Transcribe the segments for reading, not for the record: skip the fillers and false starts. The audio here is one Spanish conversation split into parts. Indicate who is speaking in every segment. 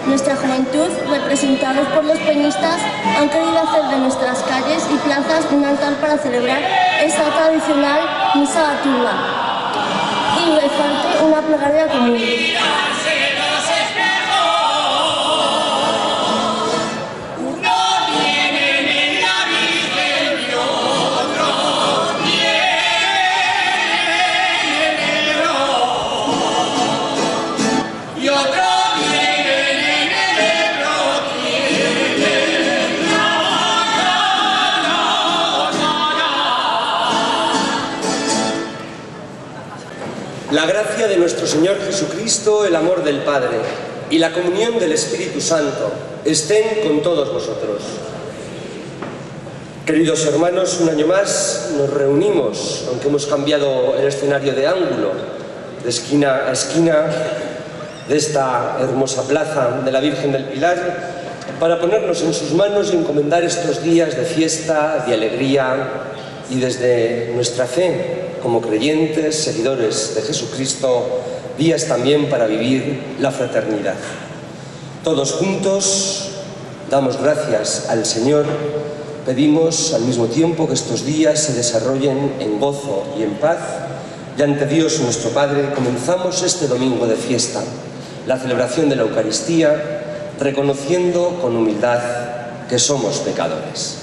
Speaker 1: Nuestra juventud, representados por los peñistas, han querido hacer de nuestras calles y plazas un altar para celebrar esta tradicional misa gaturna y rezarte una plegaria común.
Speaker 2: La gracia de nuestro Señor Jesucristo, el amor del Padre y la comunión del Espíritu Santo estén con todos vosotros. Queridos hermanos, un año más nos reunimos, aunque hemos cambiado el escenario de ángulo, de esquina a esquina de esta hermosa plaza de la Virgen del Pilar, para ponernos en sus manos y encomendar estos días de fiesta, de alegría y desde nuestra fe, como creyentes, seguidores de Jesucristo, días también para vivir la fraternidad. Todos juntos damos gracias al Señor, pedimos al mismo tiempo que estos días se desarrollen en gozo y en paz, y ante Dios nuestro Padre comenzamos este domingo de fiesta, la celebración de la Eucaristía, reconociendo con humildad que somos pecadores.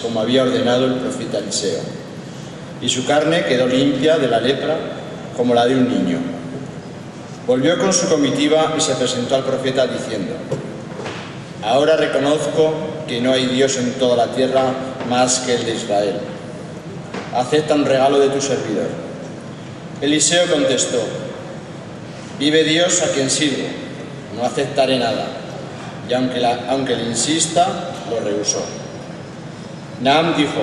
Speaker 3: como había ordenado el profeta Eliseo, y su carne quedó limpia de la lepra como la de un niño. Volvió con su comitiva y se presentó al profeta diciendo: ahora reconozco que no hay Dios en toda la tierra más que el de Israel. Acepta un regalo de tu servidor. Eliseo contestó: vive Dios a quien sirvo, no aceptaré nada. Y aunque le insista, lo rehusó. Naam dijo: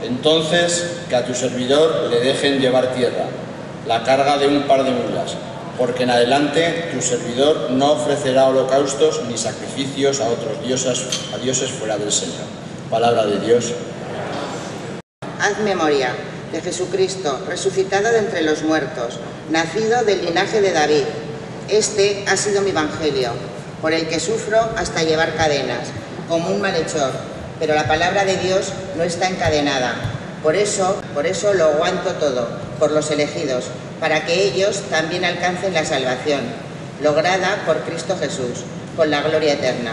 Speaker 3: entonces que a tu servidor le dejen llevar tierra, la carga de un par de mulas, porque en adelante tu servidor no ofrecerá holocaustos ni sacrificios a otros dioses fuera del Señor. Palabra de Dios.
Speaker 4: Haz memoria de Jesucristo, resucitado de entre los muertos, nacido del linaje de David. Este ha sido mi evangelio, por el que sufro hasta llevar cadenas, como un malhechor, pero la palabra de Dios no está encadenada. Por eso lo aguanto todo, por los elegidos, para que ellos también alcancen la salvación, lograda por Cristo Jesús, con la gloria eterna.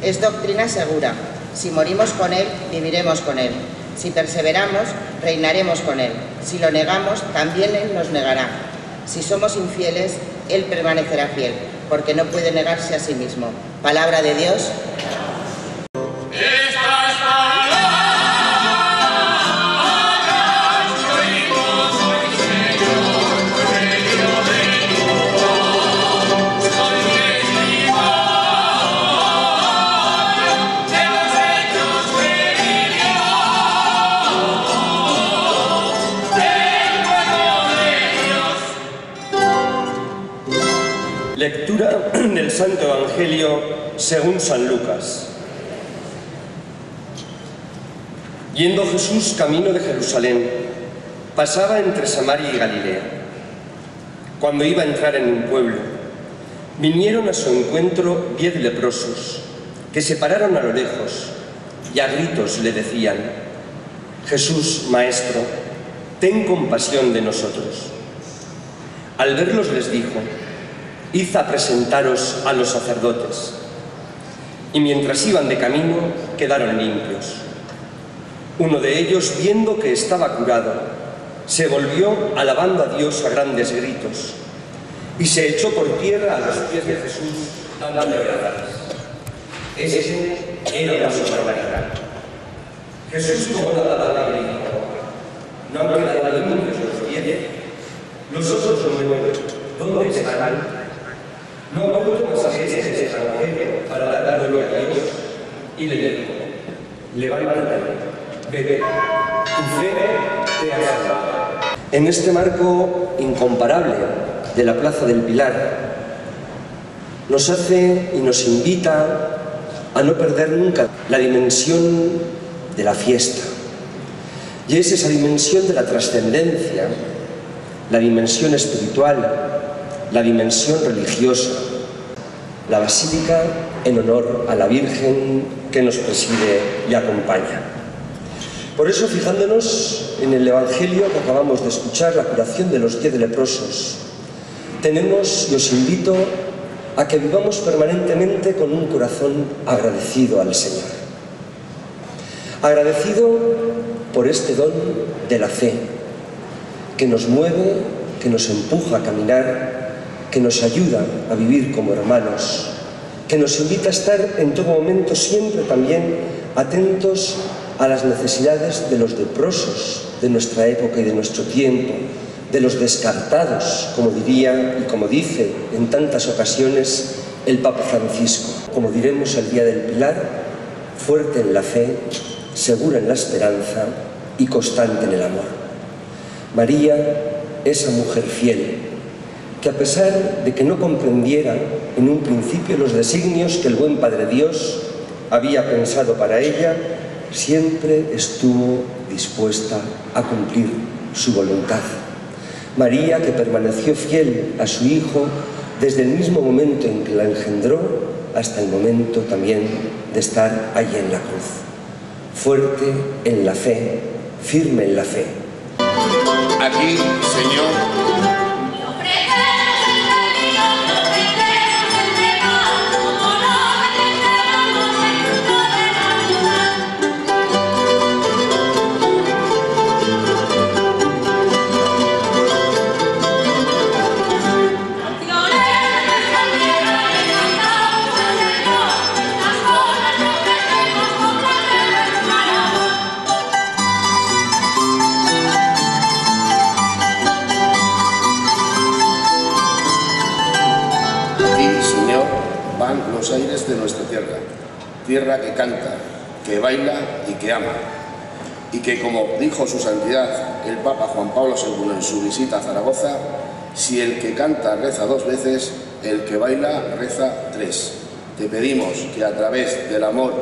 Speaker 4: Es doctrina segura. Si morimos con Él, viviremos con Él. Si perseveramos, reinaremos con Él. Si lo negamos, también Él nos negará. Si somos infieles, Él permanecerá fiel, porque no puede negarse a sí mismo. Palabra de Dios.
Speaker 2: Lectura del Santo Evangelio según San Lucas. Yendo Jesús camino de Jerusalén, pasaba entre Samaria y Galilea. Cuando iba a entrar en un pueblo, Vinieron a su encuentro 10 leprosos, que se pararon a lo lejos y a gritos le decían: Jesús, Maestro, ten compasión de nosotros. Al verlos les dijo: id a presentaros a los sacerdotes. Y mientras iban de camino, quedaron limpios. Uno de ellos, viendo que estaba curado, se volvió alabando a Dios a grandes gritos y se echó por tierra a los pies de Jesús, dándole gracias. Ese era su barbaridad. Jesús tomó la palabra y dijo: no han quedado limpios los 10, los otros 9, ¿dónde están? No vuelvo a saber ese evangelio para dar gloria a Dios. Y le dijo: levántate, bebe, tu fe te ha salvado. En este marco incomparable de la Plaza del Pilar, nos hace y nos invita a no perder nunca la dimensión de la fiesta. Y es esa dimensión de la trascendencia, la dimensión espiritual, la dimensión religiosa, la basílica en honor a la Virgen que nos preside y acompaña. Por eso, fijándonos en el Evangelio que acabamos de escuchar, la curación de los 10 leprosos, tenemos, y os invito a que vivamos permanentemente con un corazón agradecido al Señor. Agradecido por este don de la fe, que nos mueve, que nos empuja a caminar, que nos ayuda a vivir como hermanos, que nos invita a estar en todo momento siempre también atentos a las necesidades de los leprosos de nuestra época y de nuestro tiempo, de los descartados, como diría y como dice en tantas ocasiones el Papa Francisco. Como diremos el día del Pilar: fuerte en la fe, segura en la esperanza y constante en el amor. María, esa mujer fiel, que a pesar de que no comprendiera en un principio los designios que el buen Padre Dios había pensado para ella, siempre estuvo dispuesta a cumplir su voluntad. María, que permaneció fiel a su Hijo desde el mismo momento en que la engendró hasta el momento también de estar allí en la cruz. Fuerte en la fe, firme en la fe.
Speaker 5: Aquí, Señor, los aires de nuestra tierra, tierra que canta, que baila y que ama, y que, como dijo su santidad el Papa Juan Pablo II en su visita a Zaragoza, si el que canta reza 2 veces, el que baila reza 3. Te pedimos que a través del amor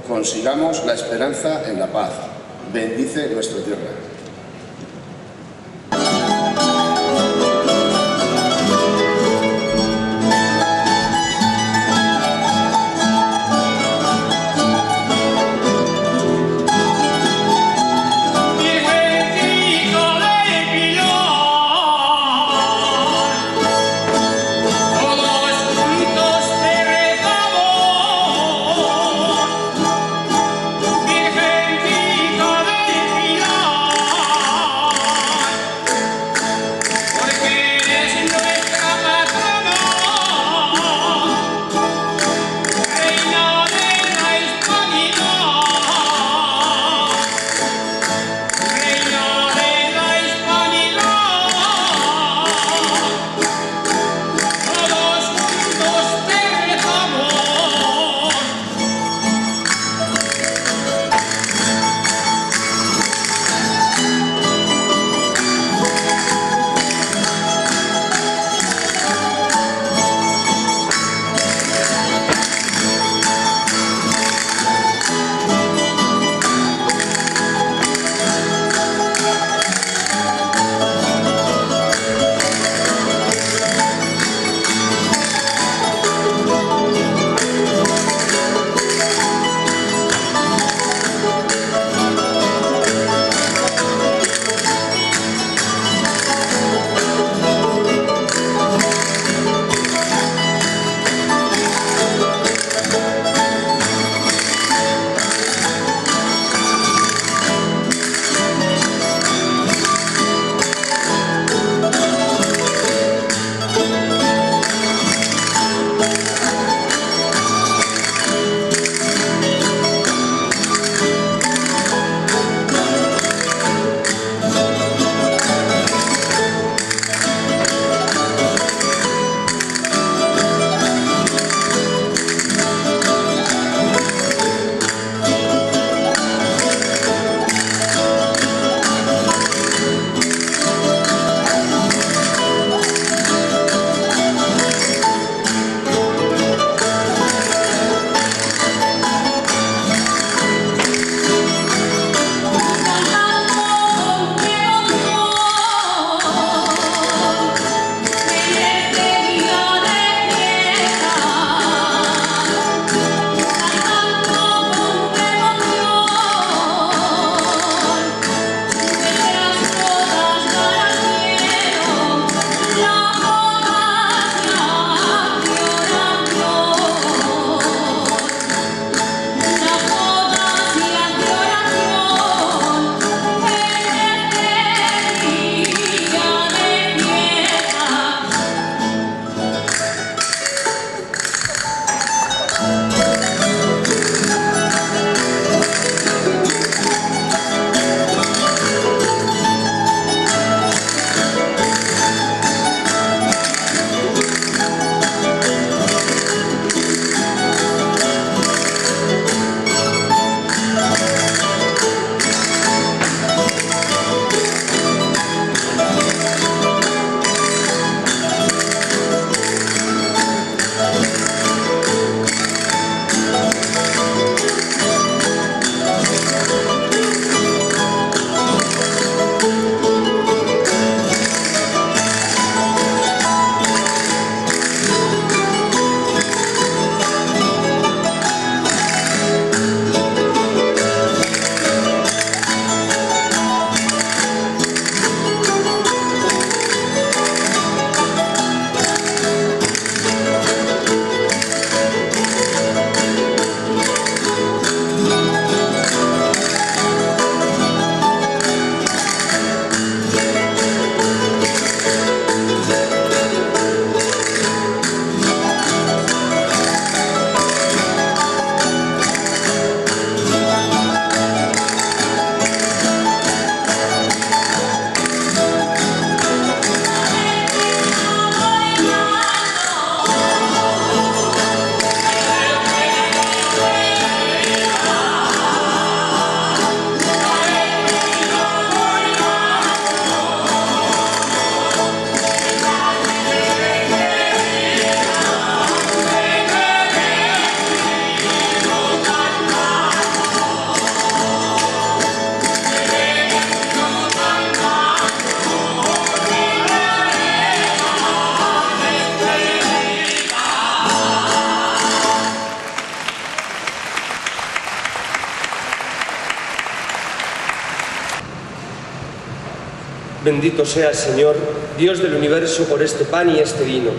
Speaker 5: consigamos la esperanza en la paz. Bendice nuestra tierra.
Speaker 6: Virgencita del Pilar.
Speaker 2: Bendito sea, Señor, Dios del universo, por este pan y este vino,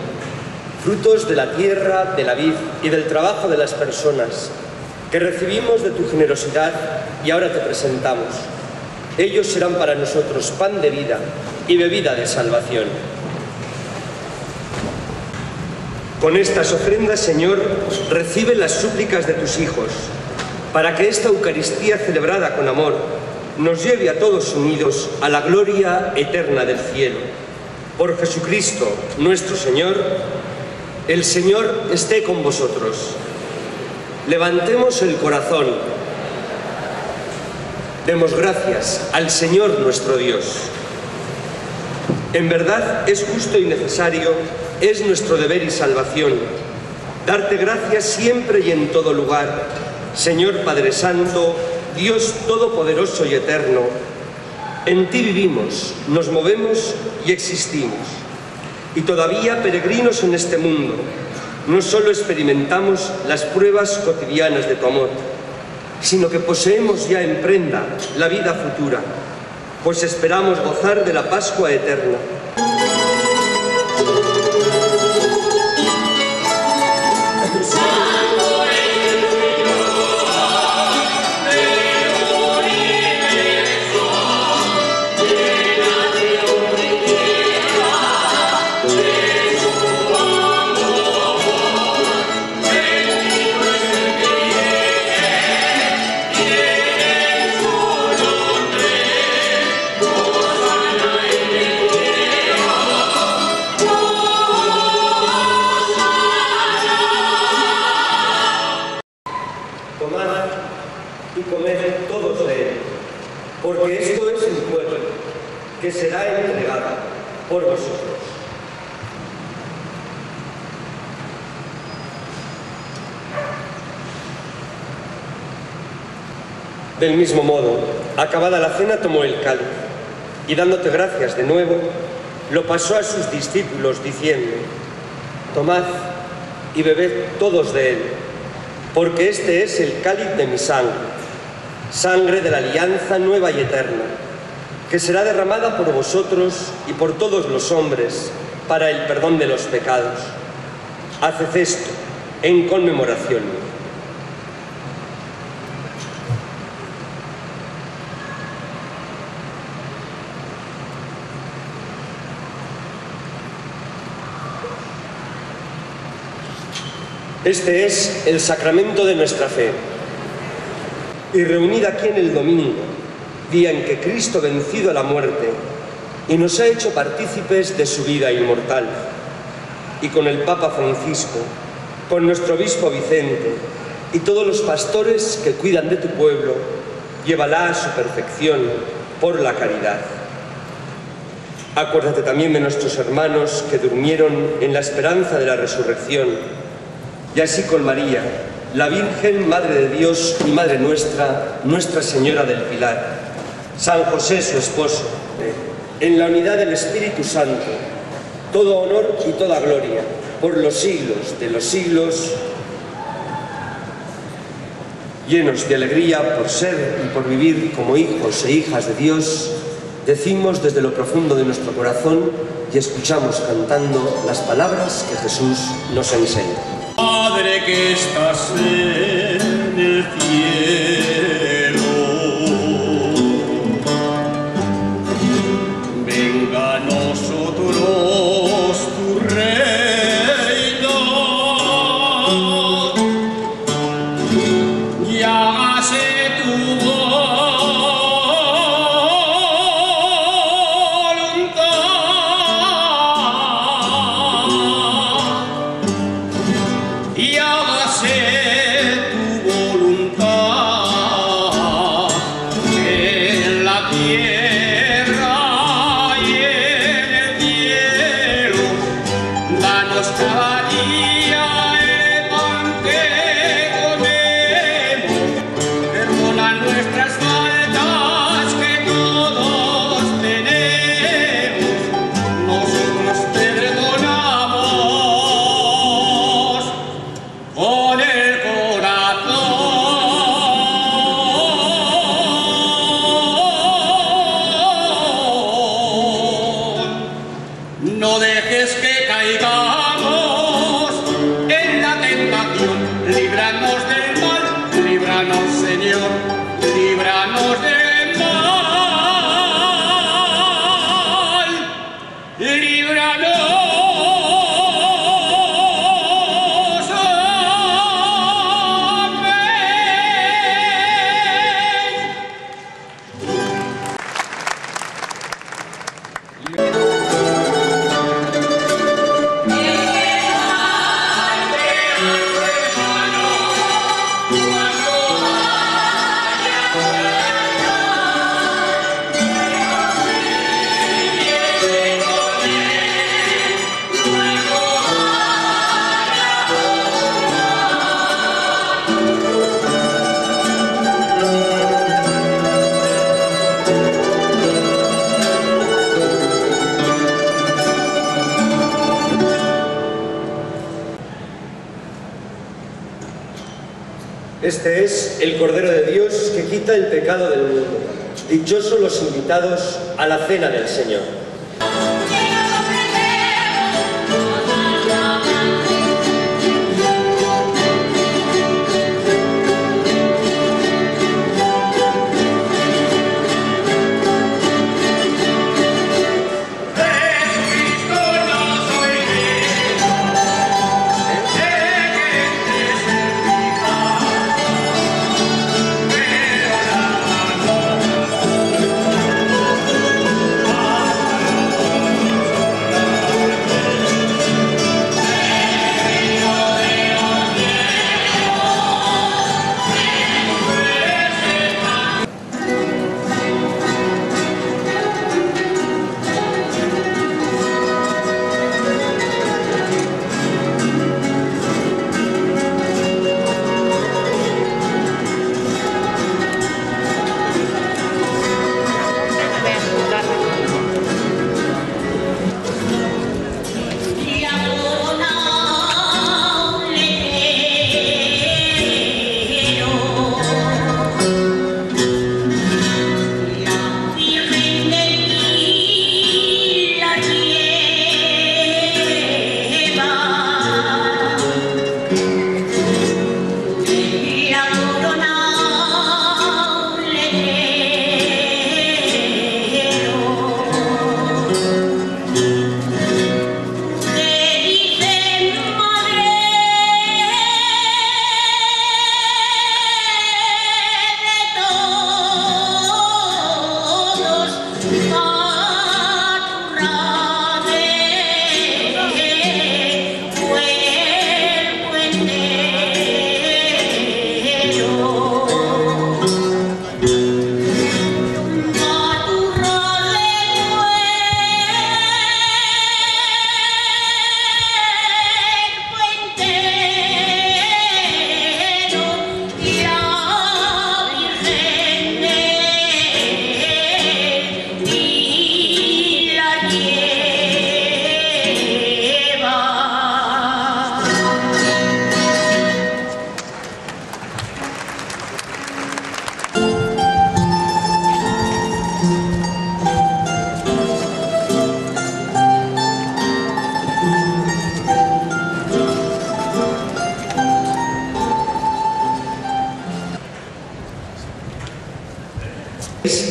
Speaker 2: frutos de la tierra, de la vid y del trabajo de las personas, que recibimos de tu generosidad y ahora te presentamos. Ellos serán para nosotros pan de vida y bebida de salvación. Con estas ofrendas, Señor, recibe las súplicas de tus hijos, para que esta Eucaristía celebrada con amor nos lleve a todos unidos a la gloria eterna del cielo. Por Jesucristo, nuestro Señor. El Señor esté con vosotros. Levantemos el corazón. Demos gracias al Señor nuestro Dios. En verdad es justo y necesario, es nuestro deber y salvación, darte gracias siempre y en todo lugar, Señor Padre Santo, Dios Todopoderoso y Eterno. En ti vivimos, nos movemos y existimos. Y todavía, peregrinos en este mundo, no solo experimentamos las pruebas cotidianas de tu amor, sino que poseemos ya en prenda la vida futura, pues esperamos gozar de la Pascua eterna. Tomad y comed todos de él, porque esto es mi cuerpo, que será entregado por vosotros. Del mismo modo, acabada la cena, tomó el cáliz, y dándote gracias de nuevo, lo pasó a sus discípulos, diciendo: tomad y bebed todos de él, porque este es el cáliz de mi sangre, sangre de la alianza nueva y eterna, que será derramada por vosotros y por todos los hombres para el perdón de los pecados. Haced esto en conmemoración mía. Este es el sacramento de nuestra fe. Y reunida aquí en el domingo, día en que Cristo vencido a la muerte y nos ha hecho partícipes de su vida inmortal, y con el Papa Francisco, con nuestro obispo Vicente y todos los pastores que cuidan de tu pueblo, llévala a su perfección por la caridad. Acuérdate también de nuestros hermanos que durmieron en la esperanza de la resurrección, y así con María, la Virgen, Madre de Dios y Madre nuestra, Nuestra Señora del Pilar, San José, su esposo, en la unidad del Espíritu Santo, todo honor y toda gloria, por los siglos de los siglos, llenos de alegría por ser y por vivir como hijos e hijas de Dios, decimos desde lo profundo de nuestro corazón y escuchamos cantando las palabras que Jesús nos enseña.
Speaker 6: Padre que estás en el cielo, venga a nosotros tu reino, y hágase tu y hágase tu voluntad en la tierra y en el cielo. Danos cada día el pan que comemos, perdona nuestras faltas que todos tenemos, nosotros perdonamos con el corazón. dejes que caigamos en la tentación. Líbranos del mal, líbranos, Señor, líbranos del mal, líbranos.
Speaker 2: Este es el Cordero de Dios que quita el pecado del mundo. Dichosos los invitados a la cena del Señor.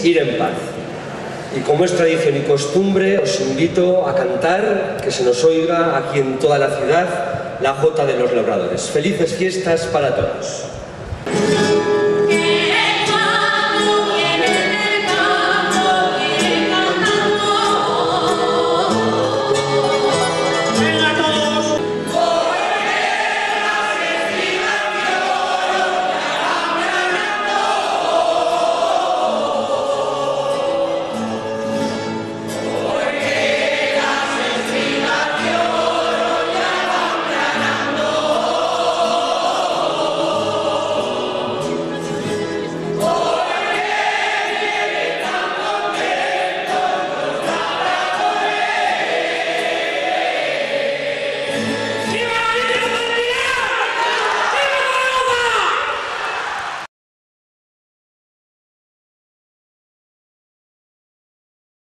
Speaker 2: Ir en paz. Y como es tradición y costumbre, os invito a cantar, que se nos oiga aquí en toda la ciudad, la Jota de los Labradores. Felices fiestas para todos.